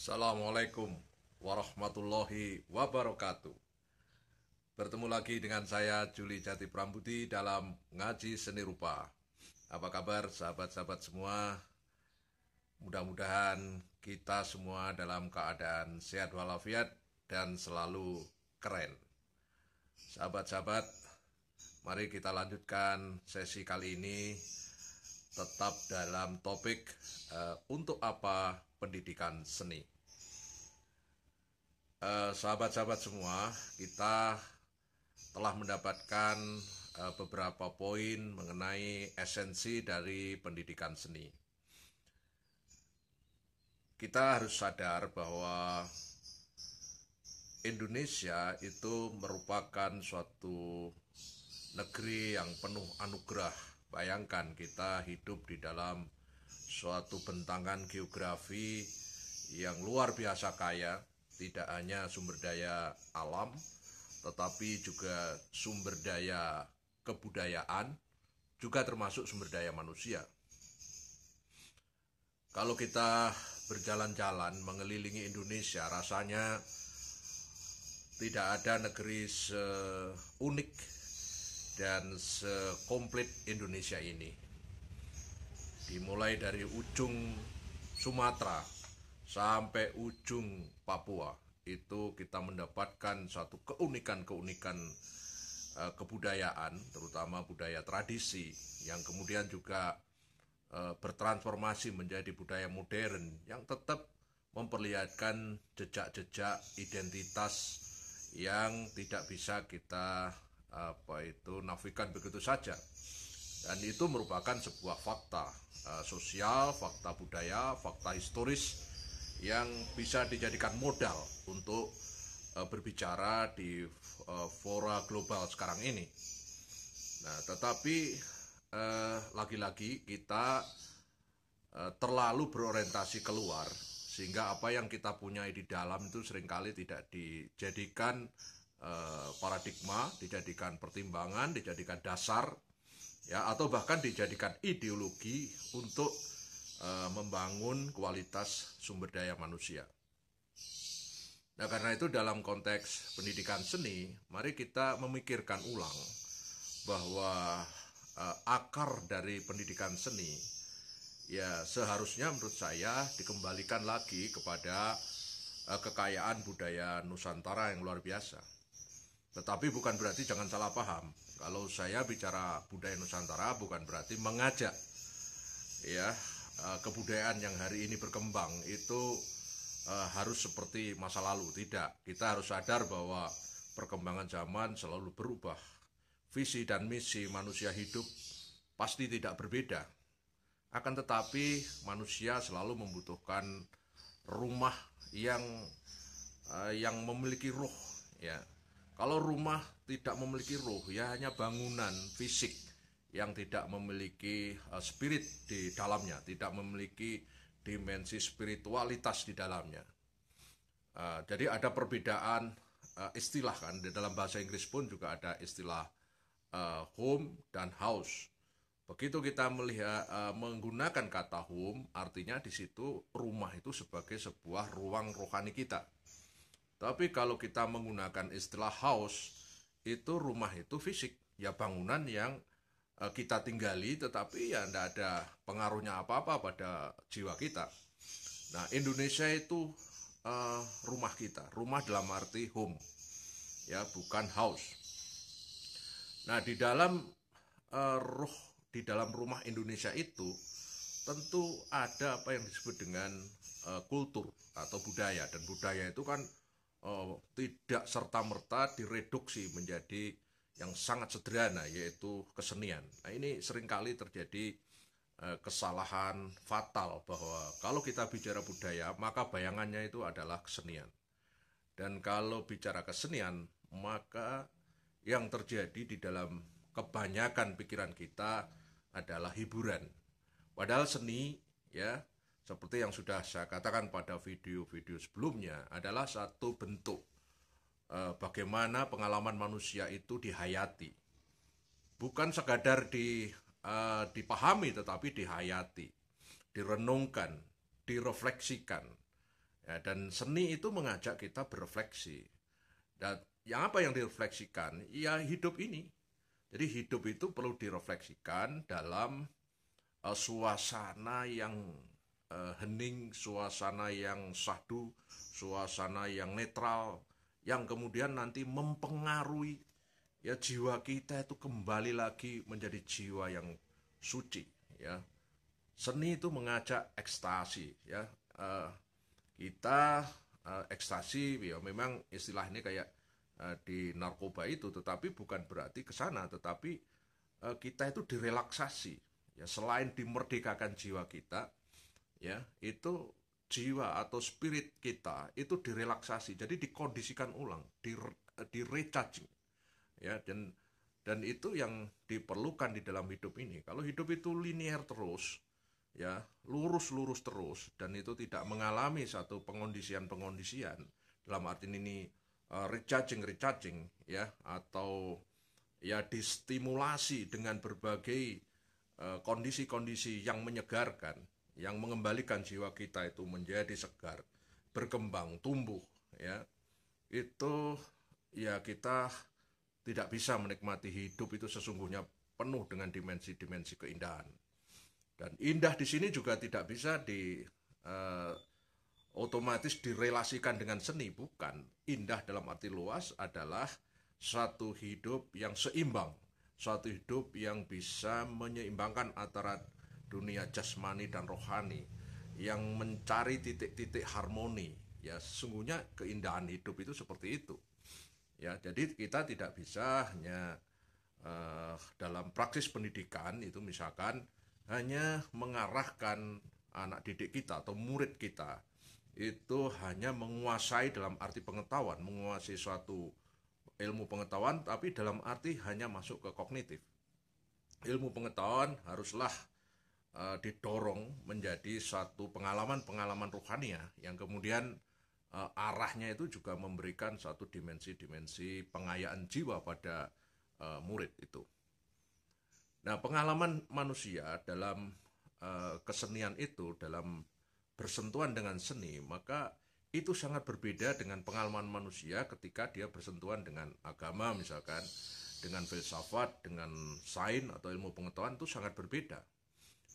Assalamualaikum warahmatullahi wabarakatuh. Bertemu lagi dengan saya Juli Jati Prambudi dalam Ngaji Seni Rupa. Apa kabar sahabat-sahabat semua? Mudah-mudahan kita semua dalam keadaan sehat walafiat dan selalu keren. Sahabat-sahabat, mari kita lanjutkan sesi kali ini tetap dalam topik untuk apa pendidikan seni. Sahabat-sahabat semua, kita telah mendapatkan beberapa poin mengenai esensi dari pendidikan seni. Kita harus sadar bahwa Indonesia itu merupakan suatu negeri yang penuh anugerah. Bayangkan kita hidup di dalam suatu bentangan geografi yang luar biasa kaya, tidak hanya sumber daya alam, tetapi juga sumber daya kebudayaan, juga termasuk sumber daya manusia. Kalau kita berjalan-jalan mengelilingi Indonesia, rasanya tidak ada negeri seunik dan sekomplit Indonesia ini. Dimulai dari ujung Sumatera sampai ujung Papua, itu kita mendapatkan satu keunikan-keunikan kebudayaan, terutama budaya tradisi, yang kemudian juga bertransformasi menjadi budaya modern yang tetap memperlihatkan jejak-jejak identitas yang tidak bisa kita nafikan begitu saja. Dan itu merupakan sebuah fakta sosial, fakta budaya, fakta historis yang bisa dijadikan modal untuk berbicara di fora global sekarang ini. Nah, tetapi lagi-lagi kita terlalu berorientasi keluar, sehingga apa yang kita punya di dalam itu seringkali tidak dijadikan paradigma, dijadikan pertimbangan, dijadikan dasar, ya, atau bahkan dijadikan ideologi untuk membangun kualitas sumber daya manusia. Nah, karena itu dalam konteks pendidikan seni, mari kita memikirkan ulang bahwa akar dari pendidikan seni ya seharusnya menurut saya dikembalikan lagi kepada kekayaan budaya Nusantara yang luar biasa. Tetapi bukan berarti, jangan salah paham, kalau saya bicara budaya Nusantara bukan berarti mengajak ya kebudayaan yang hari ini berkembang itu harus seperti masa lalu. Tidak, kita harus sadar bahwa perkembangan zaman selalu berubah. Visi dan misi manusia hidup pasti tidak berbeda. Akan tetapi manusia selalu membutuhkan rumah yang memiliki ruh, ya. Kalau rumah tidak memiliki ruh, ya hanya bangunan fisik yang tidak memiliki spirit di dalamnya, tidak memiliki dimensi spiritualitas di dalamnya. Jadi ada perbedaan istilah kan, di dalam bahasa Inggris pun juga ada istilah home dan house. Begitu kita melihat menggunakan kata home, artinya di situ rumah itu sebagai sebuah ruang rohani kita. Tapi kalau kita menggunakan istilah house, itu rumah itu fisik, ya bangunan yang kita tinggali, tetapi ya tidak ada pengaruhnya apa-apa pada jiwa kita. Nah, Indonesia itu rumah kita, rumah dalam arti home, ya bukan house. Nah, di dalam di dalam rumah Indonesia itu tentu ada apa yang disebut dengan kultur atau budaya, dan budaya itu kan tidak serta-merta direduksi menjadi yang sangat sederhana, yaitu kesenian. Nah, ini seringkali terjadi kesalahan fatal bahwa kalau kita bicara budaya maka bayangannya itu adalah kesenian, dan kalau bicara kesenian maka yang terjadi di dalam kebanyakan pikiran kita adalah hiburan. Padahal seni, ya, seperti yang sudah saya katakan pada video-video sebelumnya, adalah satu bentuk bagaimana pengalaman manusia itu dihayati. Bukan sekadar dipahami, tetapi dihayati, direnungkan, direfleksikan. Ya, dan seni itu mengajak kita berefleksi. Dan yang apa yang direfleksikan? Ya hidup ini. Jadi hidup itu perlu direfleksikan dalam suasana yang hening, suasana yang syahdu, suasana yang netral, yang kemudian nanti mempengaruhi ya jiwa kita itu kembali lagi menjadi jiwa yang suci. Ya, seni itu mengajak ekstasi. Ya, kita ekstasi, ya memang istilahnya kayak di narkoba itu, tetapi bukan berarti ke sana, tetapi kita itu direlaksasi. Ya, selain dimerdekakan jiwa kita, ya itu jiwa atau spirit kita itu direlaksasi, jadi dikondisikan ulang, di recharging, ya. Dan itu yang diperlukan di dalam hidup ini. Kalau hidup itu linear terus, ya lurus-lurus terus, dan itu tidak mengalami satu pengondisian dalam arti ini recharging, ya, atau ya distimulasi dengan berbagai kondisi-kondisi yang menyegarkan, yang mengembalikan jiwa kita itu menjadi segar, berkembang, tumbuh, ya. Itu ya kita tidak bisa menikmati hidup itu sesungguhnya penuh dengan dimensi-dimensi keindahan. Dan indah di sini juga tidak bisa otomatis direlasikan dengan seni, bukan. Indah dalam arti luas adalah satu hidup yang seimbang, suatu hidup yang bisa menyeimbangkan antara dunia jasmani dan rohani, yang mencari titik-titik harmoni. Ya, sesungguhnya keindahan hidup itu seperti itu. Ya, jadi kita tidak bisa hanya dalam praksis pendidikan itu misalkan hanya mengarahkan anak didik kita atau murid kita itu hanya menguasai dalam arti pengetahuan, menguasai suatu ilmu pengetahuan, tapi dalam arti hanya masuk ke kognitif. Ilmu pengetahuan haruslah didorong menjadi suatu pengalaman-pengalaman rohania yang kemudian arahnya itu juga memberikan satu dimensi-dimensi pengayaan jiwa pada murid itu. Nah, pengalaman manusia dalam kesenian itu, dalam bersentuhan dengan seni, maka itu sangat berbeda dengan pengalaman manusia ketika dia bersentuhan dengan agama misalkan, dengan filsafat, dengan sains atau ilmu pengetahuan, itu sangat berbeda.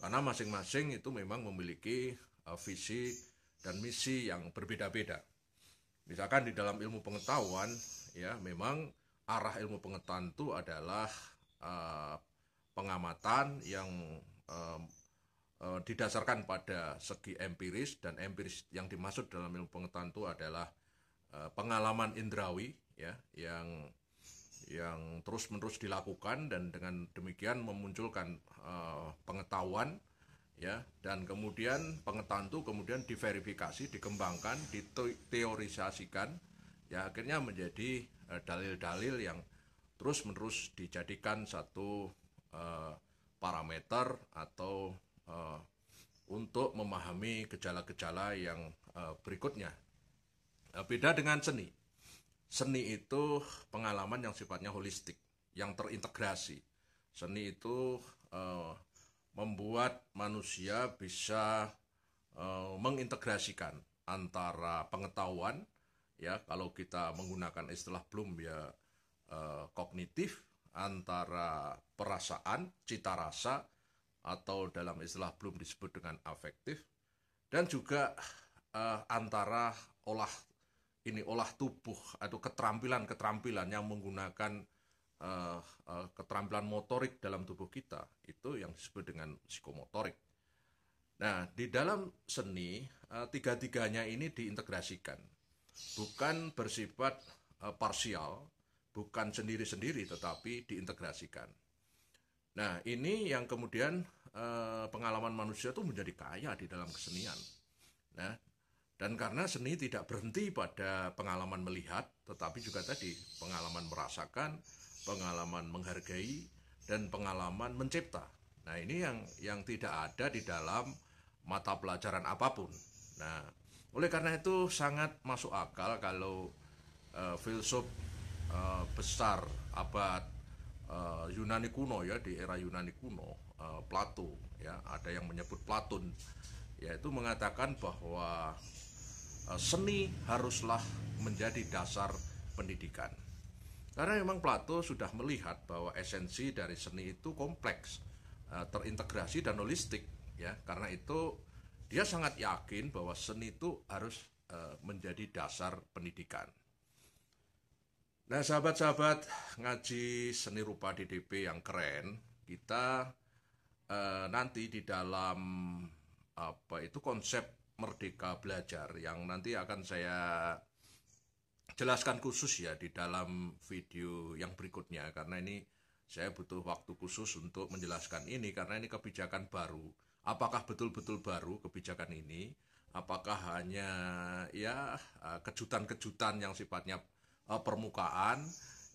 Karena masing-masing itu memang memiliki visi dan misi yang berbeda-beda. Misalkan di dalam ilmu pengetahuan, ya memang arah ilmu pengetahuan itu adalah pengamatan yang didasarkan pada segi empiris, dan empiris yang dimaksud dalam ilmu pengetahuan itu adalah pengalaman indrawi, ya, yang terus-menerus dilakukan, dan dengan demikian memunculkan pengetahuan, ya, dan kemudian pengetahuan itu kemudian diverifikasi, dikembangkan, diteorisasikan, ya akhirnya menjadi dalil-dalil yang terus-menerus dijadikan satu parameter atau untuk memahami gejala-gejala yang berikutnya. Beda dengan seni. Seni itu pengalaman yang sifatnya holistik, yang terintegrasi. Seni itu membuat manusia bisa mengintegrasikan antara pengetahuan, ya kalau kita menggunakan istilah Bloom ya kognitif, antara perasaan, cita rasa, atau dalam istilah Bloom disebut dengan afektif, dan juga antara olah tubuh atau keterampilan yang menggunakan keterampilan motorik dalam tubuh kita, itu yang disebut dengan psikomotorik. Nah, di dalam seni tiga-tiganya ini diintegrasikan, bukan bersifat parsial, bukan sendiri-sendiri, tetapi diintegrasikan. Nah, ini yang kemudian pengalaman manusia itu menjadi kaya di dalam kesenian. Nah, dan karena seni tidak berhenti pada pengalaman melihat, tetapi juga tadi pengalaman merasakan, pengalaman menghargai, dan pengalaman mencipta. Nah, ini yang tidak ada di dalam mata pelajaran apapun. Nah, oleh karena itu sangat masuk akal kalau filsuf besar abad Yunani kuno, ya, di era Yunani kuno, Plato, ya, ada yang menyebut Platon, yaitu mengatakan bahwa seni haruslah menjadi dasar pendidikan. Karena memang Plato sudah melihat bahwa esensi dari seni itu kompleks, terintegrasi dan holistik, ya. Karena itu dia sangat yakin bahwa seni itu harus menjadi dasar pendidikan. Nah, sahabat-sahabat ngaji seni rupa DDP yang keren, kita nanti di dalam konsep Merdeka Belajar yang nanti akan saya jelaskan khusus ya di dalam video yang berikutnya, karena ini saya butuh waktu khusus untuk menjelaskan ini karena ini kebijakan baru. Apakah betul-betul baru kebijakan ini? Apakah hanya ya kejutan-kejutan yang sifatnya permukaan,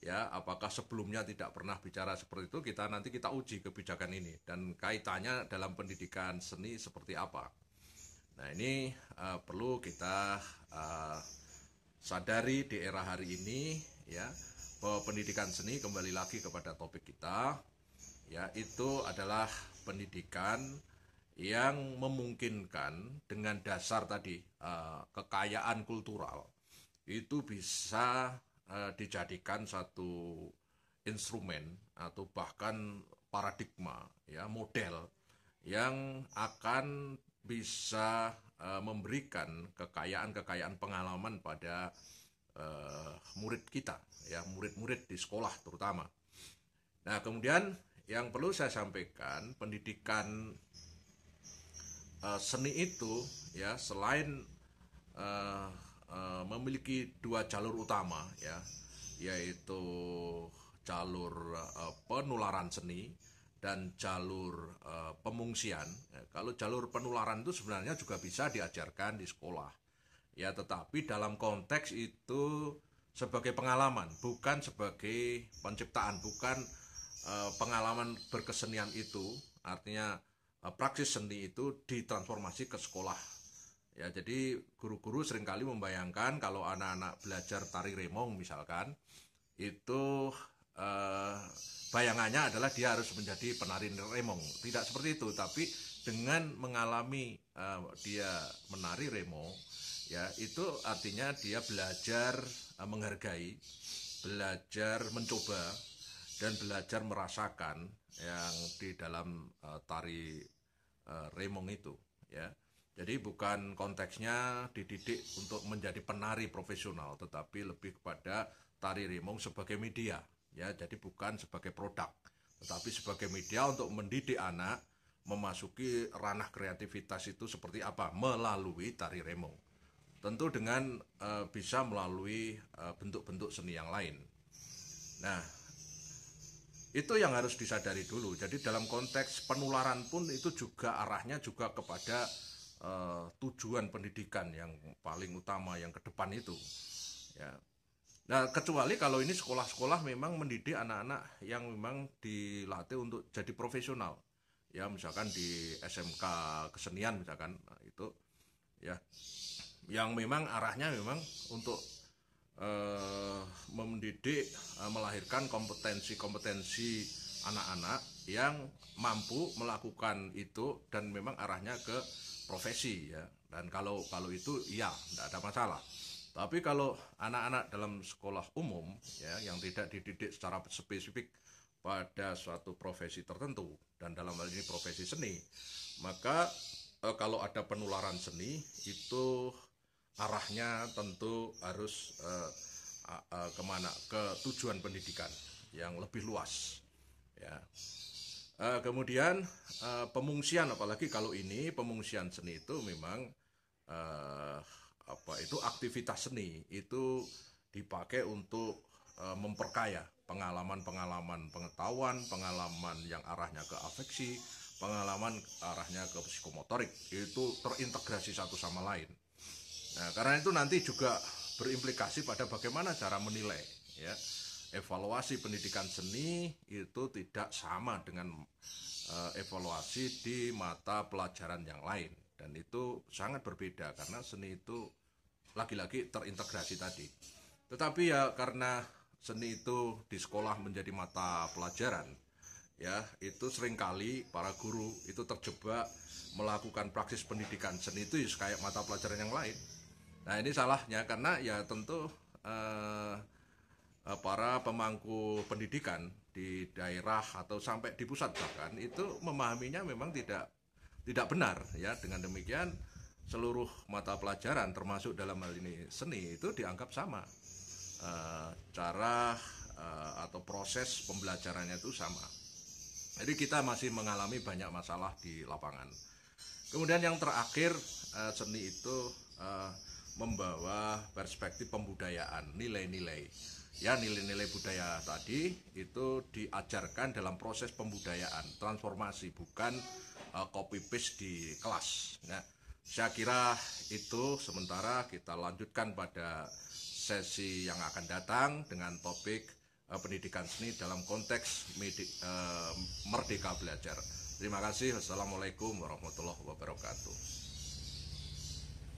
ya? Apakah sebelumnya tidak pernah bicara seperti itu? Nanti kita uji kebijakan ini dan kaitannya dalam pendidikan seni seperti apa. Nah, ini perlu kita sadari di era hari ini, ya, bahwa pendidikan seni, kembali lagi kepada topik kita, ya, itu adalah pendidikan yang memungkinkan dengan dasar tadi kekayaan kultural itu bisa dijadikan satu instrumen atau bahkan paradigma, ya, model yang akan bisa memberikan kekayaan pengalaman pada murid kita, ya, murid-murid di sekolah terutama. Nah, kemudian yang perlu saya sampaikan, pendidikan seni itu, ya, selain memiliki dua jalur utama, ya, yaitu jalur penularan seni dan jalur pemungsian. Kalau jalur penularan itu sebenarnya juga bisa diajarkan di sekolah, ya, tetapi dalam konteks itu sebagai pengalaman, bukan sebagai penciptaan, bukan pengalaman berkesenian itu, artinya praksis seni itu ditransformasi ke sekolah. Ya, jadi guru-guru seringkali membayangkan kalau anak-anak belajar tari remong misalkan, itu bayangannya adalah dia harus menjadi penari remong. Tidak seperti itu, tapi dengan mengalami dia menari remong, ya, itu artinya dia belajar menghargai, belajar mencoba, dan belajar merasakan yang di dalam tari remong itu, ya. Jadi bukan konteksnya dididik untuk menjadi penari profesional, tetapi lebih kepada tari remong sebagai media, ya. Jadi bukan sebagai produk, tetapi sebagai media untuk mendidik anak memasuki ranah kreativitas itu seperti apa melalui tari remong. Tentu dengan bisa melalui bentuk-bentuk seni yang lain. Nah, itu yang harus disadari dulu. Jadi dalam konteks penularan pun itu juga arahnya juga kepada tujuan pendidikan yang paling utama yang ke depan itu, ya. Nah, kecuali kalau ini sekolah-sekolah memang mendidik anak-anak yang memang dilatih untuk jadi profesional, ya, misalkan di SMK kesenian misalkan, nah, itu, ya, yang memang arahnya memang untuk mendidik, melahirkan kompetensi-kompetensi anak-anak yang mampu melakukan itu dan memang arahnya ke profesi, ya. Dan kalau itu ya tidak ada masalah. Tapi kalau anak-anak dalam sekolah umum, ya, yang tidak dididik secara spesifik pada suatu profesi tertentu dan dalam hal ini profesi seni, maka kalau ada penularan seni itu arahnya tentu harus kemana, ke tujuan pendidikan yang lebih luas, ya. Kemudian pemungsian, apalagi kalau ini pemungsian seni itu memang itu aktivitas seni itu dipakai untuk memperkaya pengalaman-pengalaman pengetahuan, pengalaman yang arahnya ke afeksi, pengalaman arahnya ke psikomotorik, itu terintegrasi satu sama lain. Nah, karena itu nanti juga berimplikasi pada bagaimana cara menilai, ya. Evaluasi pendidikan seni itu tidak sama dengan evaluasi di mata pelajaran yang lain, dan itu sangat berbeda karena seni itu lagi-lagi terintegrasi tadi. Tetapi ya karena seni itu di sekolah menjadi mata pelajaran, ya, itu seringkali para guru itu terjebak melakukan praksis pendidikan seni itu kayak mata pelajaran yang lain. Nah, ini salahnya karena ya tentu para pemangku pendidikan di daerah atau sampai di pusat bahkan itu memahaminya memang tidak benar ya. Dengan demikian seluruh mata pelajaran termasuk dalam hal ini seni itu dianggap sama. Cara atau proses pembelajarannya itu sama. Jadi kita masih mengalami banyak masalah di lapangan. Kemudian yang terakhir, seni itu membawa perspektif pembudayaan, nilai-nilai. Ya, nilai-nilai budaya tadi itu diajarkan dalam proses pembudayaan, transformasi, bukan copy paste di kelas. Ya, saya kira itu. Sementara kita lanjutkan pada sesi yang akan datang dengan topik pendidikan seni dalam konteks merdeka belajar. Terima kasih. Wassalamualaikum warahmatullahi wabarakatuh.